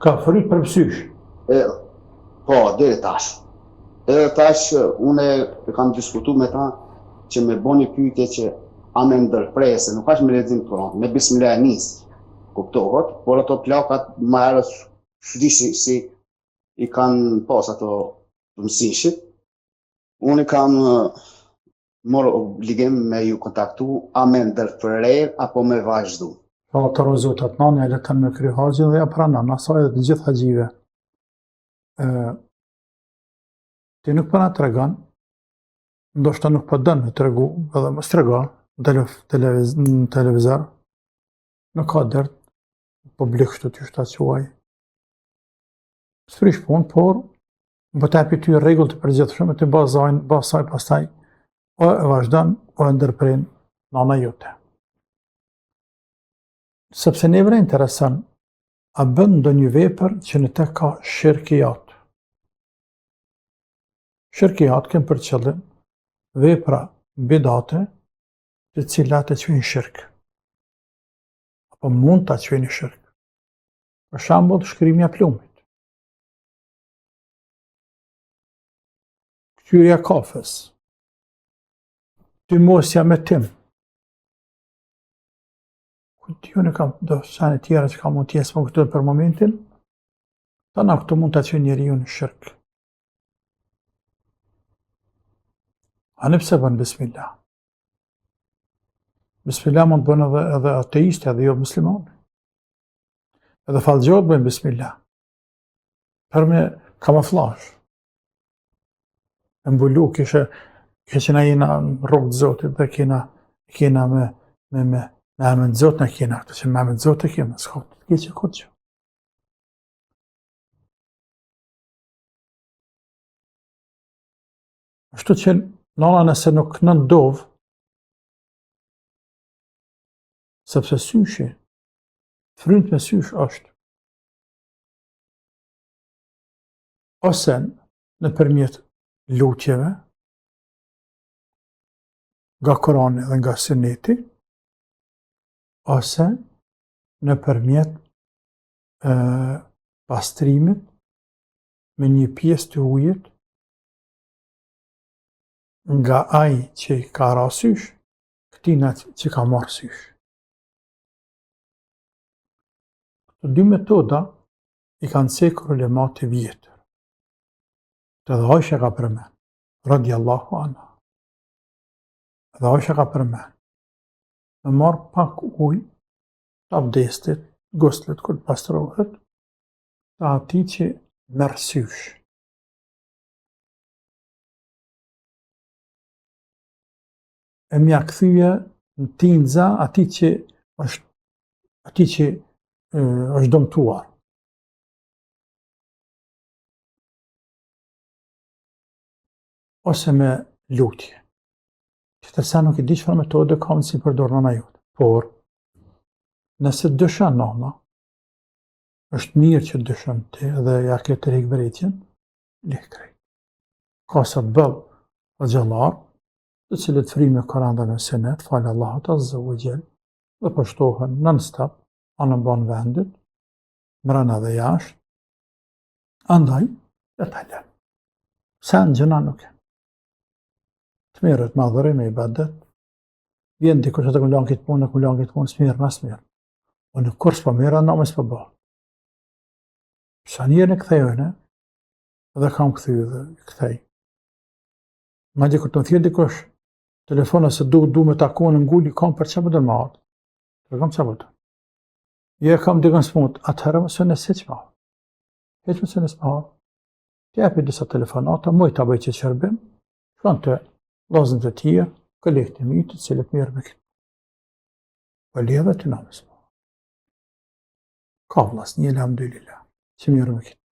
Ka fryt për psysh. Po, deri tash. Edhe tash unë e kam diskutuar me ta që me boni pyetje që a me ndërprerje, nuk është me lexim Kur'an, me bismillah nis. Kuptohet, por ato plakat më herët di si i kanë pas ato mësishit. Unë kam morë obligim me ju kontaktu a me ndërprer apo me vazhdu. Po të rozotat nani e letën me kry haxhin dhe ja pranon, asaj dhe të gjithë haxhive. Ti nuk po na tregon, ndoshta nuk po dën me tregu, edhe mos tregon në televizor, nuk ka dërt, publik kështu ty shta quaj. S'prish punë, por më të api ty rregull të përgjithshme, të basaj pastaj, o e vazhdon, o e ndërprin nana jote. Sepse neve intereson, a bën ndonjë vepër që në te ka shirkijat. Shirkijat kem për qëllim vepra bidate të cilat e quajnë shirk. Apo mund ta quajnë shirk. Për shembull, shkrimja plumit. Kthyrja kafës. Tymosja me tim. Unë kam do sane tjera që ka mund t'jesë më këtë për momentin, ta na këtu mund t'a që njeriu në shirk. A në pse bën bismillah? Bismillah mund bën edhe ateist, edhe jo musliman. Edhe fallxhot bën bismillah. Për me kamaflash. E mbulu kishe na jena në rrugë të Zotit dhe kena me emrin të Zotit na kena këtë, që me emrin të Zotit kena, s'ka të keqe këtë që. Ashtu që nana nëse nuk nëndov, sepse syshi, frynt me sysh është, ose në përmjet lutjeve, nga Kurani dhe nga Suneti, ose në përmjet pastrimit me një pjesë të ujit nga ai që ka rasysh, këtina që ka marrë sysh. Të dy metoda i kanë cekur ulemat të vjetër. Të dhe Aisha ka përmen, radiallahu anha. Dhe Aisha ka përmen, me marrë pak ujë të abdestit, guslit, kër pastrohet, të ati që merë sysh. E mja këthyje në tinza ati që është dëmtuar. Ose me lutje. Që tërsa nuk i di çfarë metode kam si përdor nana jote. Por, nëse dëshon nana, është mirë që dëshon ti dhe ja ke të rikë vëritjen, lek krejt. Ka sa të bëllë o gjallar, të cilët fri me Koran dhe me Sunet, falë Allahut Azza wa Jall, dhe pështohen non-stop, anë banë vendit, mrena dhe jashtë, andaj, dhe talen. Se në gjëna nuk e. Të mirët madhëri me i badet, vjen dikush të këllon këtë punë, s'mirë, në s'mirë. O në kurs për mirë, në mes për bërë. Sa njerë në këthejojnë, edhe kam këthyjë dhe këthej. Ma di kur të më thjerë dikush, telefonat se du me takonë në ngulli, kam për që më dërë ma atë. Për kam që bëtë. Je kam dikën s'mut, atëherë më sënë e se që ma atë. Heq më sënë e s'ma atë. Të epi disa telefonata, moj të bëj që të shërbim, shkon të lazën të tjerë, këllek të mitë, cilët mirë me këtë. Për lidhe të namës. Ka vlas, një alhamdulillah, që mirë me këtë.